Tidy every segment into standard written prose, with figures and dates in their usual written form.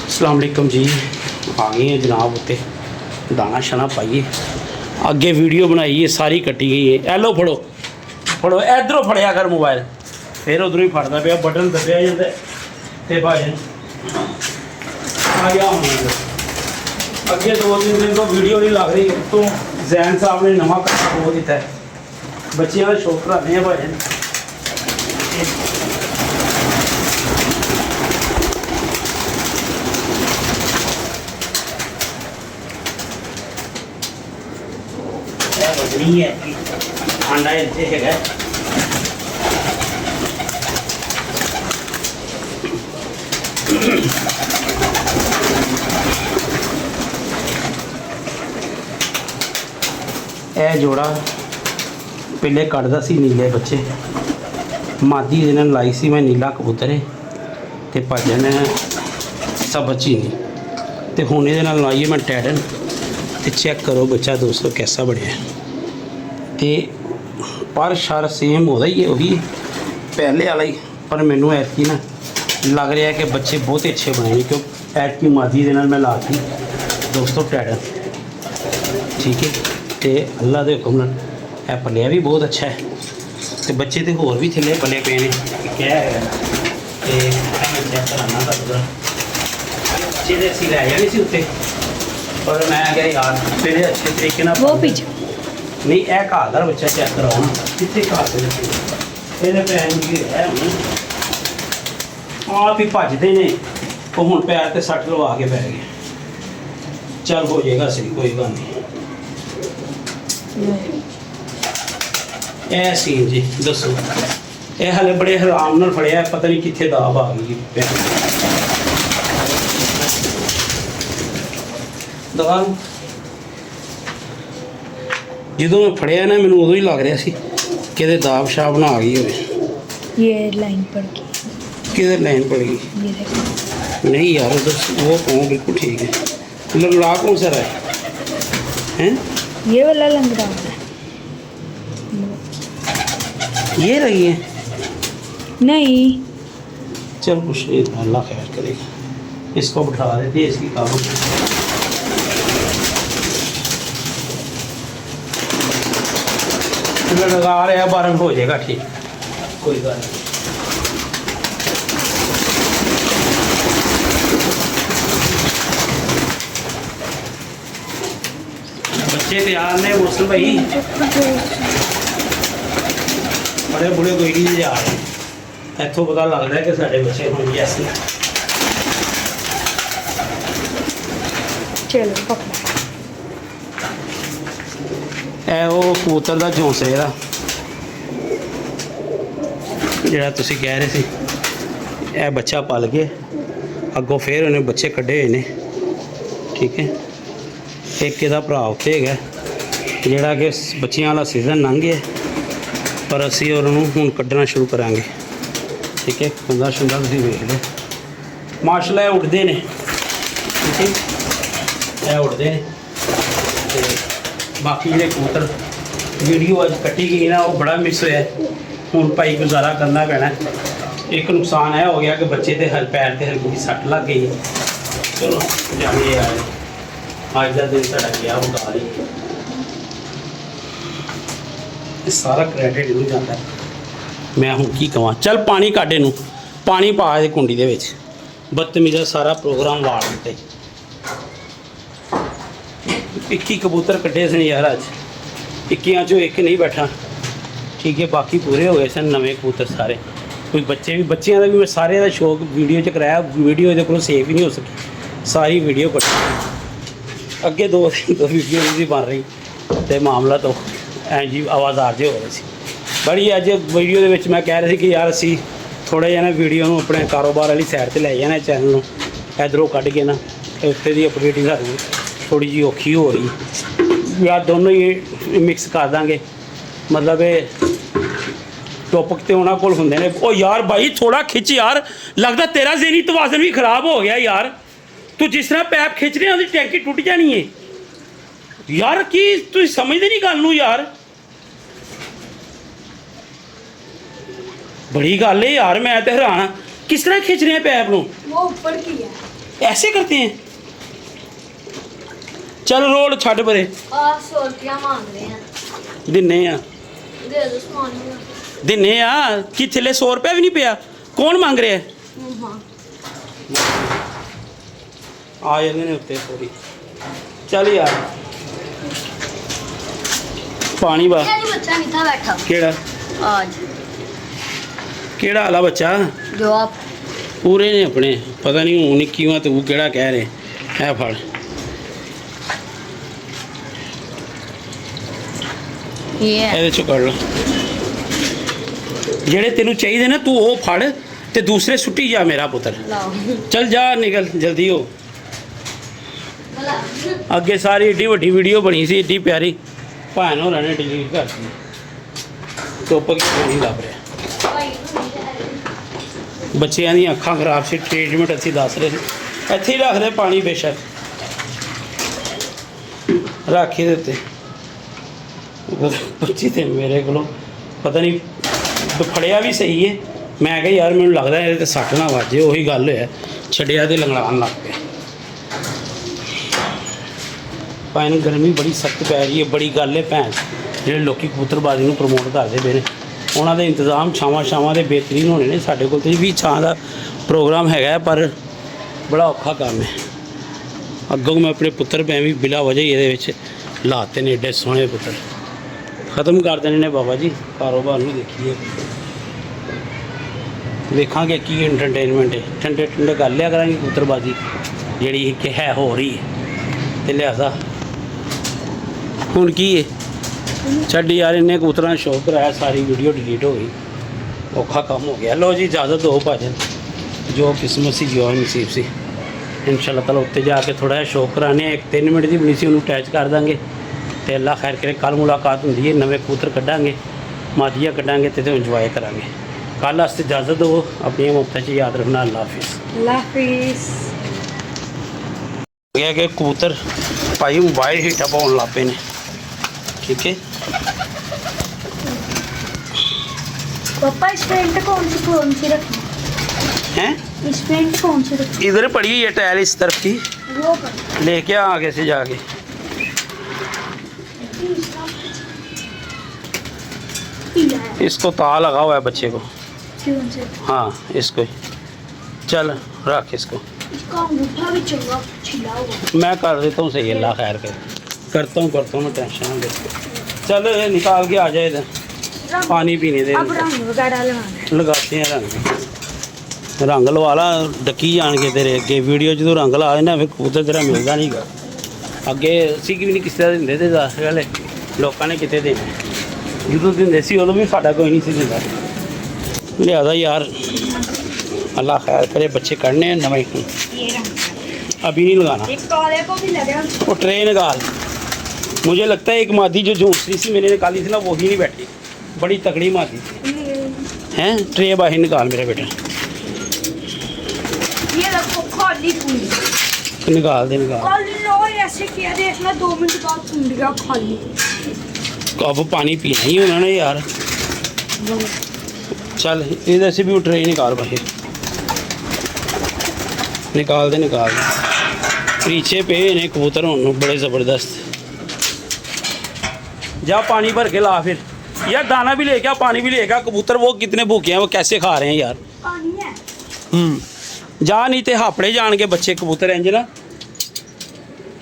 अस्सलाम वालेकुम जी। आ गए हैं जनाब उत्ते दाना शाना पाइए अगे वीडियो बनाई है सारी कट्टी गई है। ए लो फड़ो फड़ो इधरों फड़िया कर मोबाइल फिर उधरों ही फड़ता पाया बटन दबिया जाता है भाजन आ गया हूँ अगे 2-3 दिन तो वीडियो नहीं लग रही तो जैन साहब ने नवा कट्टा खो दिता है बच्चों का शौक कराने हैं भाजन। बजनी है अंडा इतने है यह जोड़ा पहले कटदा सी नीले बच्चे मादी दे नाल लाई सी मैं नीला कबूतर है ते भजन सबची नहीं ते हुण इहदे नाल लाइए मैं टैडन ते चेक करो बच्चा दोस्तों कैसा बनया ते पर शर सेम होता ही है वही पहले वाला ही पर मैनू ऐतकी ना लग रहा है कि बच्चे बहुत ही अच्छे बने क्यों ऐतकी मादी दे नाल मैं लाती दोस्तों टैडन ठीक है तो अल्लाह के हुक्म नाल ए पलिया भी बहुत अच्छा है तो बच्चे तो होर भी थले पले पे ने क्या है चेक कराना बच्चे तो असी लै जाने से उत्ते पर मैं क्या यार फिर अच्छे तरीके ना वो पीछे नहीं ए घादार बच्चा चेक कराओ ना कितने घास ये भैन जी है आप ही भजते ने तो हूँ पैर से सट लवा के पै गए चल हो जाएगा सही कोई गल नहीं ए सीन जी दसो ये हले बड़े आराम नाल फड़िया पता नहीं कितने दाब आ गई दवा जो मैं फड़िया ना मैंने उदों ही लग रहा सी कि दाब शाब ना आ गई हो ये लाइन पड़ गई कि लाइन पड़ गई ये देखो नहीं यार वो कहूँ बिल्कुल ठीक है लंगड़ा कौन सा रहा है ये वाला लंगड़ा है ये रही है नहीं चल कुछ नहीं अल्लाह खैर करेगा इसको बिठा देते इसकी काम लगा रहा बारह हो जाएगा ठीक कोई बात नहीं बच्चे तैयार ने मुसल भाई बड़े बुढ़े कोई नहीं जा रहे इतों पता लग रहा है कि साढ़े बच्चे होंगे ऐसे चलो पकड़ वो कबूतर का झोंस है जोड़ा तुम कह रहे थे यह बच्चा पल के अगों फिर उन्हें बच्चे कढ़े हुए हैं ठीक है एक इहदा भरा उत्ते है जोड़ा कि बच्चियां वाला सीजन लंघ गया पर असी उन्होंने हूँ कढ़ना शुरू करांगे ठीक है खुंदा शुंदा तुम वेख लो माशाल्लाह उड़ते हैं ठीक है यह उड़ते हैं बाकी जो कबूतर वीडियो अज कट्टी गई ना वो बड़ा मिस होया हूँ भाई गुजारा करना पैना एक नुकसान है हो गया कि बच्चे के हल पैर से हल्की सट लग गई चलो जाने आए अज का दिन साढ़ा गया उतार ही सारा क्रेडिट इनू जाता है मैं हूँ की कह चल पानी काढ़े नू पानी पा दे कुंडी दे विच बदतमीजा सारा प्रोग्राम वाड़ दिता 21 कबूतर कट्टे सन यार अज 21 चो एक नहीं बैठा ठीक है बाकी पूरे हो गए सन नवे कबूतर सारे कोई बच्चे भी बच्चियां का भी मैं सारे का शौक वीडियो च कराया वीडियो ये को सेव ही नहीं हो सकी सारी वीडियो कट्टी अगे दो वीडियो नहीं बन रही तो मामला तो जी आवाज़ार जे हो रहे थे बड़ी अज वीडियो के मैं कह रही थी कि यार असी थोड़े जहा वीडियो में अपने कारोबार वाली साइड से लै जाना चैनल में इधरों कढ़ के ना उत्थे की अपडेटिंग सानूं थोड़ी जी औखी हो रही यार दोनों ही मिक्स कर देंगे मतलब टॉपिक तो उन्होंने कोल होंगे ने ओ यार भाई थोड़ा खिंच यार लगता तेरा ज़हनी तवाज़न भी खराब हो गया यार तू जिस तरह पैप खिंच रहा उसकी टैंकी टुट जानी है यार की तुम समझते नहीं गल नूं यार बड़ी गल है यार मैं तो हैरान हाँ किस तरह खिंच रहे हैं पैप नूं वो ऊपर की है ऐसे करते हैं चल रोल छड़ परे 100 रुपया मांग रहे हैं दिन्ने आ दे दो सामान दिन्ने आ कि थल्ले 100 रुपया भी नहीं पिया कौन मांग रहा है हाँ आ जाते ने उत्ते थोड़ी चल यार पानी बा ये नहीं बच्चा नहीं था बैठा केड़ा आज केड़ा वाला बच्चा जो आप पूरे ने अपने पता नहीं हूँ निक्की हुआ तो वो केड़ा कह रहे है फड़ ये है ਇਹਦੇ ਚੋਂ ਕੱਢ ਲਾ ਜਿਹੜੇ ਤੈਨੂੰ ਚਾਹੀਦੇ ਨਾ ਤੂੰ ਉਹ ਫੜ ਤੇ ਦੂਸਰੇ ਸੁੱਟੀ ਜਾ ਮੇਰਾ ਪੁੱਤਰ लाओ ਚੱਲ ਜਾ ਨਿਕਲ ਜਲਦੀ ਹੋ ਅੱਗੇ ਸਾਰੀ ਏਡੀ ਵੱਡੀ ਵੀਡੀਓ ਬਣੀ ਸੀ ਏਡੀ ਪਿਆਰੀ ਭਾਣ ਹੋਰਾਂ ਨੇ ਡਿਲੀਟ ਕਰਤੀ ਚੁੱਪ ਕਿਉਂ ਨਹੀਂ ਲੱਭ ਰਿਹਾ ਬੱਚਿਆਂ ਦੀਆਂ ਅੱਖਾਂ ਖਰਾਬ ਸੀ ਟ੍ਰੀਟਮੈਂਟ ਅਸੀਂ ਦੱਸ ਰਹੇ ਸੀ ਇੱਥੇ ਹੀ ਰੱਖਦੇ ਪਾਣੀ ਬੇਸ਼ੱਕ ਰੱਖ ਹੀ ਦਿੱਤੇ ਬੱਚੀ ਤੇ ਮੇਰੇ ਕੋਲੋਂ ਪਤਾ ਨਹੀਂ ਫੜਿਆ ਵੀ ਸਹੀ ਹੈ ਮੈਂ ਕਿਹਾ ਯਾਰ ਮੈਨੂੰ ਲੱਗਦਾ ਇਹਦੇ ਤੇ ਸੱਟ ਨਾ ਵੱਜੇ ਉਹੀ ਗੱਲ ਹੋਇਆ ਛੱਡਿਆ ਤੇ ਲੰਗੜਾਉਣ ਲੱਗ ਪਿਆ ਭਾਈ ਨੂੰ ਗਰਮੀ ਬੜੀ ਸਖਤ ਪੈ ਰਹੀ ਹੈ ਬੜੀ ਗੱਲ ਹੈ ਭੈਣ ਜਿਹੜੇ ਲੋਕੀ ਕਬੂਤਰਬਾਜ਼ੀ ਨੂੰ ਪ੍ਰਮੋਟ ਕਰਦੇ ਪਏ ਨੇ ਉਹਨਾਂ ਦੇ ਇੰਤਜ਼ਾਮ ਛਾਵਾਂ ਦੇ ਬਿਹਤਰੀਨ ਹੋਣੇ ਨੇ ਸਾਡੇ ਕੋਲ ਤੇ ਵੀ ਛਾਂ ਦਾ ਪ੍ਰੋਗਰਾਮ ਹੈਗਾ ਪਰ ਬੜਾ ਔਖਾ ਕੰਮ ਹੈ ਅੱਗੋਂ ਮੈਂ ਆਪਣੇ ਪੁੱਤਰ ਮੈਂ ਵੀ ਬਿਲਾ ਵਜ੍ਹਾ ਹੀ ਇਹਦੇ ਵਿੱਚ ਲਾਤੇ ਨੇ ਏਡੇ ਸੋਹਣੇ ਪੁੱਤਰ ਖਤਮ ਕਰ ਦੇਣੇ ਨੇ ਬਾਬਾ ਜੀ ਕਾਰੋਬਾਰ ਨੂੰ ਦੇਖੀਏ ਵੇਖਾਂਗੇ ਕੀ ਐਂਟਰਟੇਨਮੈਂਟ ਹੈ ਠੰਡੇ ਕਰ ਲਿਆ ਕਰਾਂਗੇ ਕਬੂਤਰਬਾਜ਼ੀ ਜਿਹੜੀ ਕਿ ਹੈ ਹੋ ਰਹੀ ਹੈ ਤੇ ਲਿਆਜ਼ਾ ਹੁਣ ਕੀ ਹੈ ਛੱਡ ਯਾਰ ਇੰਨੇ ਕਬੂਤਰਾਂ ਸ਼ੌਕ ਕਰਾਇਆ ਸਾਰੀ ਵੀਡੀਓ ਡਿਲੀਟ ਹੋ ਗਈ ਔਖਾ ਕੰਮ ਹੋ ਗਿਆ ਲੋ ਜੀ ਇਜਾਜ਼ਤ ਦਿਓ ਭਾਜਨ ਜੋ ਕਿਸਮਤ ਸੀ ਜੋ ਨਸੀਬ ਸੀ इंशाल्लाह ताला उत्ते जाके थोड़ा जिहा शौक कराने 3 मिनट की बनी सी उन्होंने अटैच कर देंगे तो अल्लाह खैर करे कल मुलाकात होंगी है नवे कबूतर कढ़ांगे मादिया कढ़ांगे तो इंजॉय करांगे कल वास्ते इजाज़त दो अपनी मुफ्त च याद रखना अल्लाह हाफिज़ गया कि कबूतर भाई मोबाइल हीटा पाउन लग पे ने ठीक है पापा इस पेंट कौन सी रखी हैं इस पेंट कौन सी रखी इधर पड़ी हुई है टाइल इस तरफ की वो पर लेके आ आगे से जाके पीला है इसको ता लगा हुआ है बच्चे को क्यों से हाँ इसको ही चल रख इसको इसका अंगूठा भी चंगा छिला हुआ मैं कर देता हूँ सही अल्लाह खैर कर करता हूँ मैं टेंशन ना ले चल ये निकाल के आ जाए इधर पानी पीने दे अब रंग वगैरह लगाना है लगाते हैं रंग लवा ला डकी जान के तेरे अगे वीडियो जो रंग ला देना फिर कबूतर तेरा मिलता नहीं गा अगे असी भी नहीं किसी का दिंदे ते दस गले लोगों ने कितने देने जो दिंदे सी उदों भी साडा कोई नहीं सी दिंदा लिहाजा यार अल्लाह खैर करे बच्चे करने हैं नवे ये रंग अभी नहीं लगाना एक काले को भी लगे वो ट्रे निकाल मुझे लगता है एक मादी जो झोंसरी सी मैंने निकाली थी ना वो ही नहीं बैठी बड़ी तगड़ी मादी थी हैं ट्रे बाहर निकाल मेरा बेटा ये देखो खाली पूरी निकाल दे निकाल खाली लो ऐसे किया देखना 2 मिनट बाद फूट गया खाली अब पानी पीना ही होना ना यार चल इधर से भी वो ट्रे निकाल बाहर निकाल दे पीछे पे ने कबूतर होने बड़े ज़बरदस्त जा पानी भर के ला फिर यार दाना भी लेके आ पानी भी लेके आ कबूतर वो कितने भूखे हैं वो कैसे खा रहे हैं यार पानी है जा नहीं तो हापड़े जान के बच्चे कबूतर इंज ना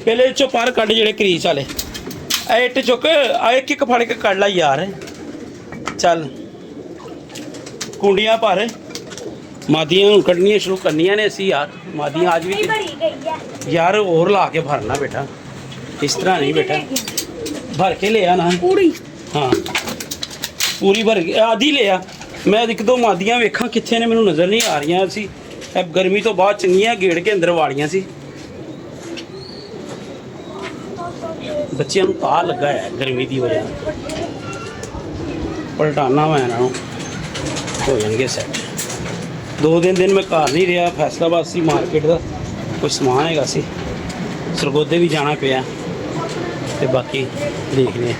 पहले चो पर कढ़ जेड़े क्रीच वाले इट चुक एक एक फड़ के कढ़ ला यार चल कुंडियां भर मादियां कढ़नियां शुरू करनियां ने असी यार मादियां आज भी भरी गई है यार और ला के भरना बेटा इस तरह नहीं बेटा भर के ले आना पूरी हाँ पूरी भर के आधी ले आ मैं एक दो मादियां वेखा कितने ने मैनू नज़र नहीं आ रही सी गर्मी तो बाद चंगियां गेड़ के अंदर वाड़ियां सी बच्चों को ता लगा है गर्मी की वजह पलटाना मैं इन्हों हो जाएंगे सैट 2 दिन मैं घर नहीं रहा फैसलाबाद सी मार्केट का कुछ समान है सी सरगोदे भी जाना पिया तो बाकी देखने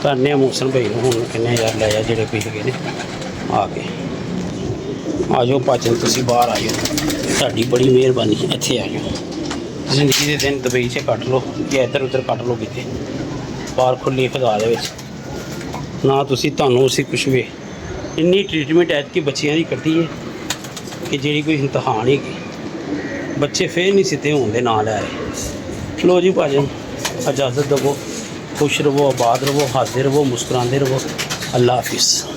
करने मौसम भाई हूँ कहने यार लै जा जेड़े पी गए ने आ जाओ पाचन तुम बाहर आ जाओ ਤੁਹਾਡੀ ਬੜੀ ਮਿਹਰਬਾਨੀ, ਇੱਥੇ ਆ ਜਾਓ। ਜ਼ਿੰਦਗੀ ਦੇ ਦਿਨ ਦੁਬਈ 'ਚ ਕੱਟ ਲਓ ਜਾਂ ਇੱਧਰ ਉੱਧਰ ਕੱਟ ਲਓ ਕਿਤੇ ਬਾਹਰ ਖੁੱਲ੍ਹੀ ਖੁਦਾ ਦੇ ਵਿੱਚ ਨਾ ਤੁਹਾਨੂੰ ਅਸੀਂ ਕੁਛ ਵੀ ਇੰਨੀ ਟ੍ਰੀਟਮੈਂਟ ਐਤਕੀ ਬੱਚਿਆਂ ਦੀ ਕੱਢੀ ਹੈ ਕਿ ਜਿਹੜੀ ਕੋਈ ਇਮਤਿਹਾਨ ਹੀ ਬੱਚੇ ਫੇਰ ਨਹੀਂ ਸਿੱਧੇ ਹੋਣ ਦੇ ਨਾਲ ਲੈ ਰਹੇ। ਲੋ ਜੀ ਭਾਜਨ ਇਜਾਜ਼ਤ ਦੇਵੋ, ਖੁਸ਼ ਰਹੋ, ਆਬਾਦ ਰਹੋ, ਹੱਸਦੇ ਰਹੋ, ਮੁਸਕਰਾਉਂਦੇ ਰਹੋ। ਅੱਲਾ ਹਾਫਿਜ਼।